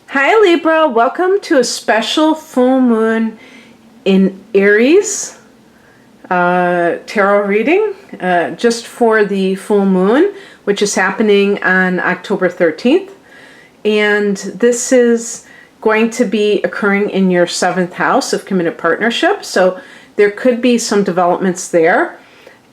Hi Libra, welcome to a special full moon in Aries tarot reading just for the full moon, which is happening on October 13th. And this is going to be occurring in your 7th house of committed partnership. So there could be some developments there.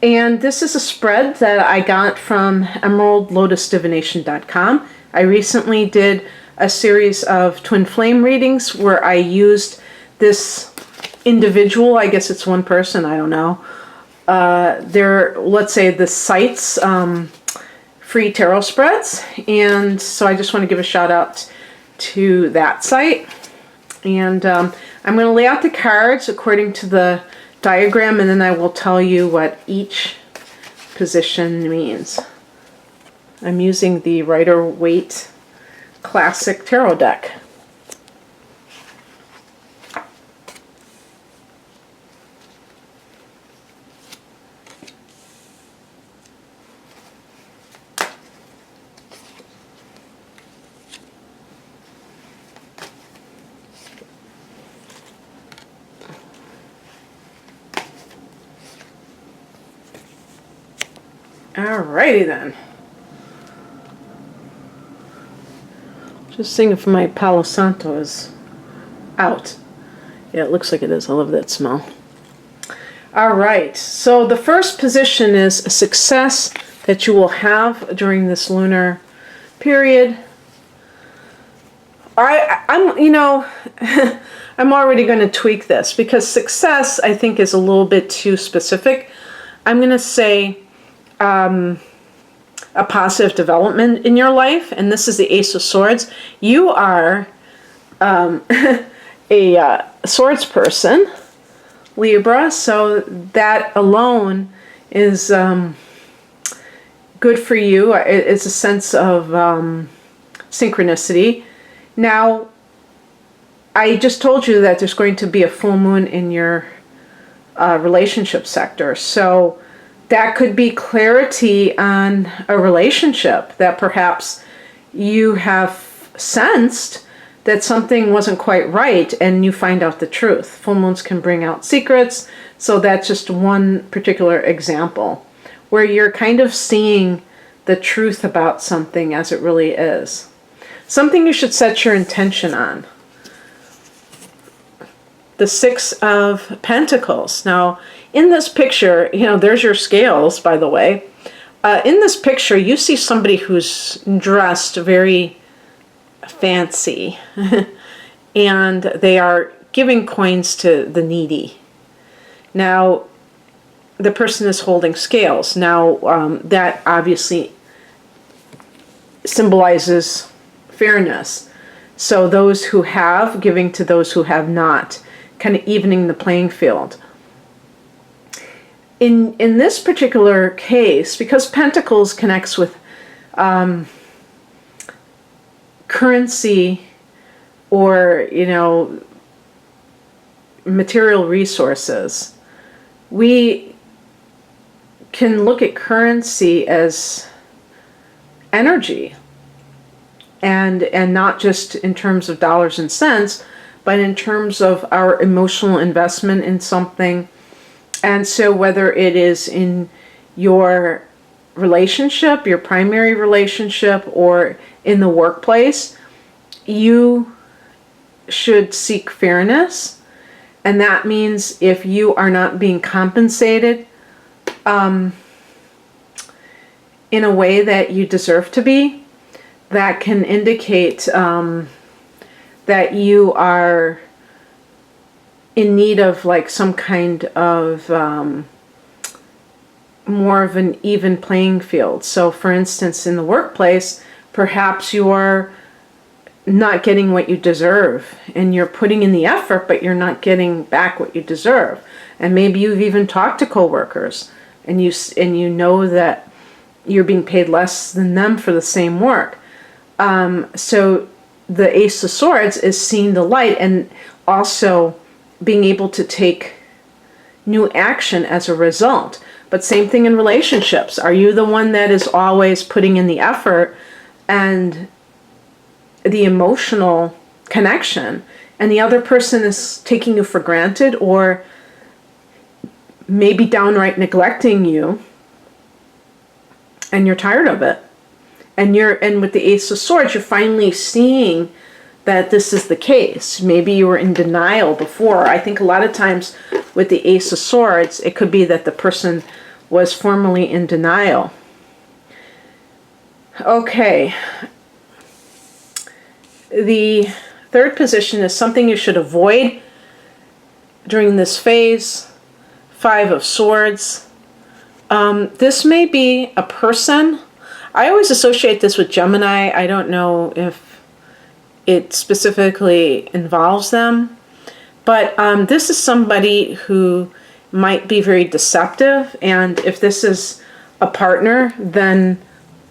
And this is a spread that I got from emeraldlotusdivination.com. I recently did a series of twin flame readings where I used this individual, I guess it's one person, I don't know, let's say the site's free tarot spreads. And so I just want to give a shout out to that site. And I'm going to lay out the cards according to the diagram, and then I will tell you what each position means. I'm using the Rider-Waite Classic Tarot deck. Alrighty then. Just seeing if my Palo Santo is out. Yeah, it looks like it is. I love that smell. Alright, so the first position is a success that you will have during this lunar period. I'm I'm already going to tweak this because success, I think, is a little bit too specific. I'm going to say a positive development in your life, and this is the Ace of Swords. You are a swords person, Libra, so that alone is good for you. It's a sense of synchronicity. Now, I just told you that there's going to be a full moon in your relationship sector, so that could be clarity on a relationship that perhaps you have sensed that something wasn't quite right, and you find out the truth. Full moons can bring out secrets, so that's just one particular example where you're kind of seeing the truth about something as it really is. Something you should set your intention on. The Six of Pentacles. Now, in this picture, there's your scales, by the way. In this picture, you see somebody who's dressed very fancy, and they are giving coins to the needy. Now, the person is holding scales. Now, that obviously symbolizes fairness. So those who have, giving to those who have not, kind of evening the playing field. In this particular case, because Pentacles connects with currency or, material resources, we can look at currency as energy, and not just in terms of dollars and cents, but in terms of our emotional investment in something. And so whether it is in your relationship, your primary relationship, or in the workplace, you should seek fairness. And that means if you are not being compensated in a way that you deserve to be, that can indicate that you are in need of like some kind of more of an even playing field. So for instance, in the workplace, perhaps you are not getting what you deserve, and you're putting in the effort, but you're not getting back what you deserve. And maybe you've even talked to coworkers, and you know that you're being paid less than them for the same work. So the Ace of Swords is seeing the light and also being able to take new action as a result. But same thing in relationships. Are you the one that is always putting in the effort and the emotional connection, and the other person is taking you for granted, or maybe downright neglecting you, and you're tired of it. And with the Ace of Swords, you're finally seeing that this is the case. Maybe you were in denial before. I think a lot of times with the Ace of Swords, it could be that the person was formerly in denial. Okay. The third position is something you should avoid during this phase. Five of Swords. This may be a person. I always associate this with Gemini. I don't know if it specifically involves them. But this is somebody who might be very deceptive. And if this is a partner, then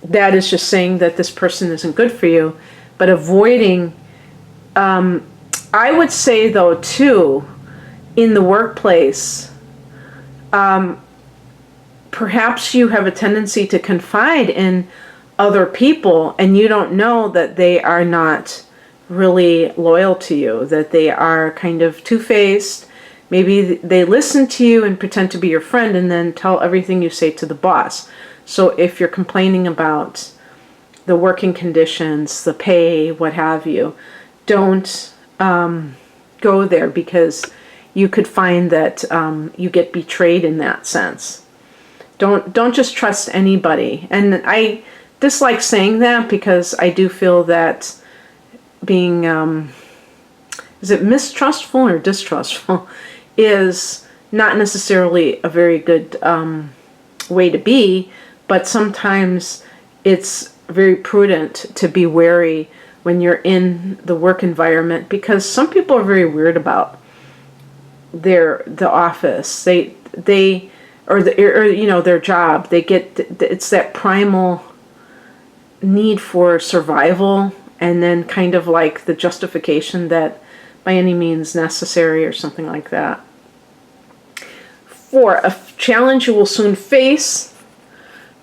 that is just saying that this person isn't good for you. But avoiding, I would say though too, in the workplace, perhaps you have a tendency to confide in other people and you don't know that they are not really loyal to you, that they are kind of two-faced. Maybe they listen to you and pretend to be your friend and then tell everything you say to the boss. So if you're complaining about the working conditions, the pay, what have you, don't go there, because you could find that you get betrayed in that sense. Don't just trust anybody. And I dislike saying that because I do feel that being, is it mistrustful or distrustful, is not necessarily a very good way to be, but sometimes it's very prudent to be wary when you're in the work environment, because some people are very weird about the office. They or you know, their job. They get, it's that primal need for survival, and then kind of like the justification that by any means necessary or something like that. 4, a challenge you will soon face.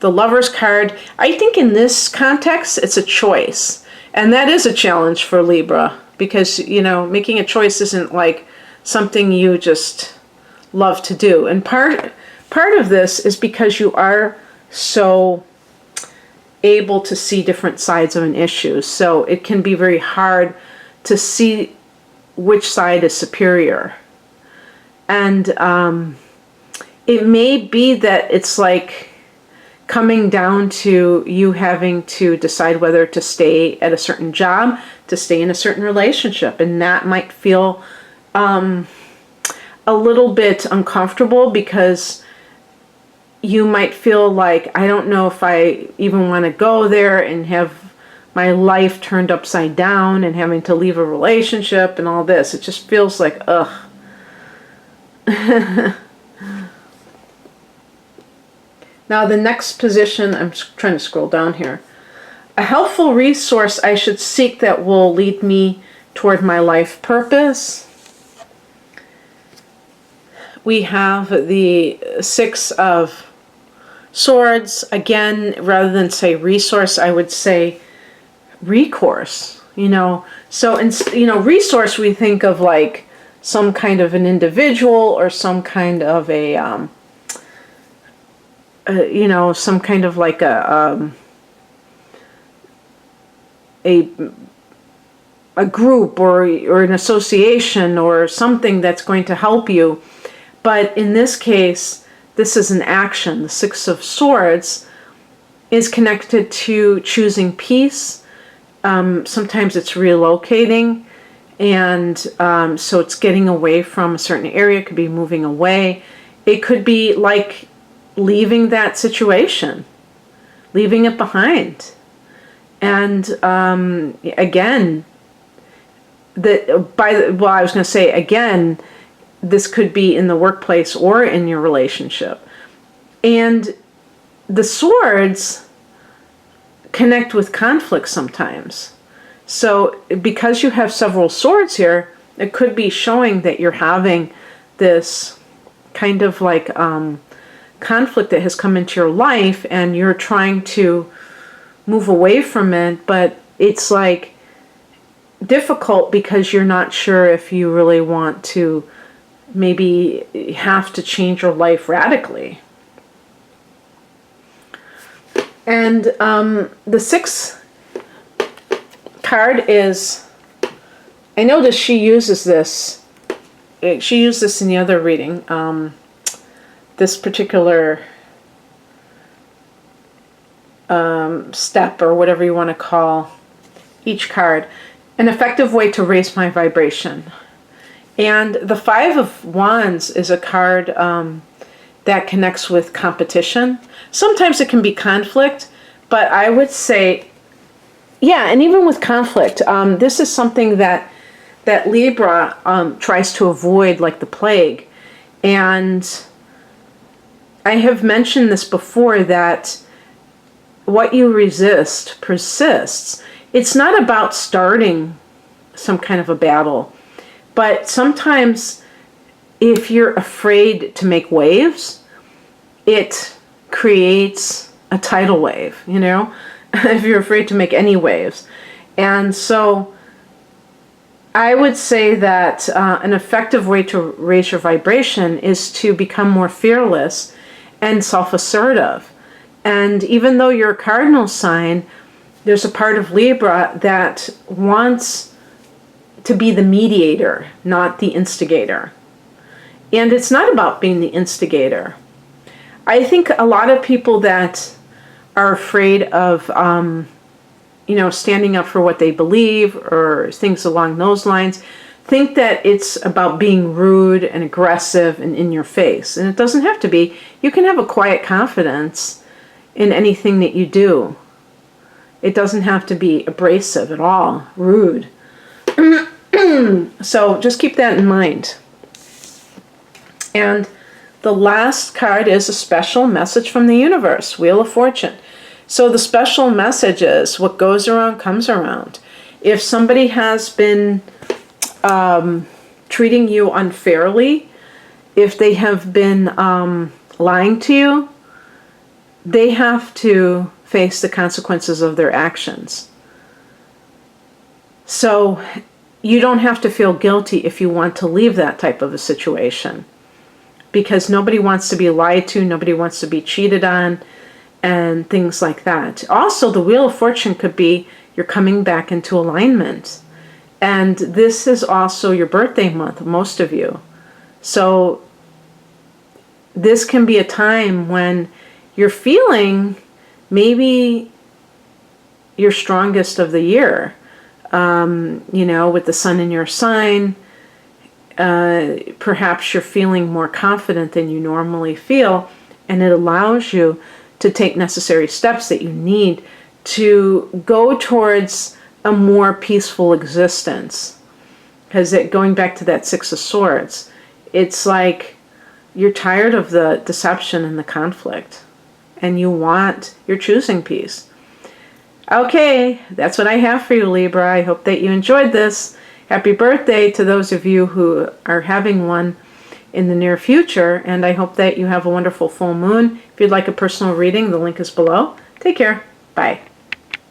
The Lover's card. I think in this context, it's a choice. And that is a challenge for Libra, because, you know, making a choice isn't like something you just love to do. And part of this is because you are so able to see different sides of an issue. So it can be very hard to see which side is superior. And it may be that it's like coming down to you having to decide whether to stay at a certain job, to stay in a certain relationship. And that might feel a little bit uncomfortable, because you might feel like, I don't know if I even want to go there and have my life turned upside down and having to leave a relationship and all this. It just feels like, ugh. Now the next position, I'm trying to scroll down here. A helpful resource I should seek that will lead me toward my life purpose. We have the 6 of Swords. Again, rather than say resource, I would say recourse. You know, so resource, we think of like some kind of an individual or some kind of a some kind of like a group or an association or something that's going to help you. But in this case, this is an action. The 6 of Swords is connected to choosing peace. Sometimes it's relocating, and so it's getting away from a certain area. It could be moving away. It could be like leaving that situation, leaving it behind. And again, I was going to say again, this could be in the workplace or in your relationship. And the Swords connect with conflict sometimes. So because you have several swords here, it could be showing that you're having this kind of like conflict that has come into your life, and you're trying to move away from it, but it's like difficult because you're not sure if you really want to maybe have to change your life radically. And the sixth card is, I noticed she uses this. She used this in the other reading. This particular step, or whatever you want to call each card, an effective way to raise my vibration. And the Five of Wands is a card that connects with competition. Sometimes it can be conflict, but I would say, yeah, and even with conflict, this is something that Libra tries to avoid like the plague. And I have mentioned this before, that what you resist persists. It's not about starting some kind of a battle, but sometimes if you're afraid to make waves, it creates a tidal wave, you know, if you're afraid to make any waves. And so I would say that an effective way to raise your vibration is to become more fearless and self-assertive. And even though you're a cardinal sign, there's a part of Libra that wants to be the mediator, not the instigator. And it's not about being the instigator. I think a lot of people that are afraid of, you know, standing up for what they believe or things along those lines, think that it's about being rude and aggressive and in your face. And it doesn't have to be. You can have a quiet confidence in anything that you do. It doesn't have to be abrasive at all, rude. So just keep that in mind. And the last card is a special message from the universe, Wheel of Fortune. So the special message is, what goes around comes around. If somebody has been treating you unfairly, if they have been lying to you, they have to face the consequences of their actions. So you don't have to feel guilty if you want to leave that type of a situation, because nobody wants to be lied to, nobody wants to be cheated on, and things like that. Also, the Wheel of Fortune could be you're coming back into alignment. And this is also your birthday month, most of you. So this can be a time when you're feeling maybe your strongest of the year. You know, with the sun in your sign, perhaps you're feeling more confident than you normally feel, and it allows you to take necessary steps that you need to go towards a more peaceful existence. Because going back to that Six of Swords, it's like you're tired of the deception and the conflict, and you're choosing peace. Okay, that's what I have for you, Libra. I hope that you enjoyed this. Happy birthday to those of you who are having one in the near future, and I hope that you have a wonderful full moon. If you'd like a personal reading, the link is below. Take care. Bye.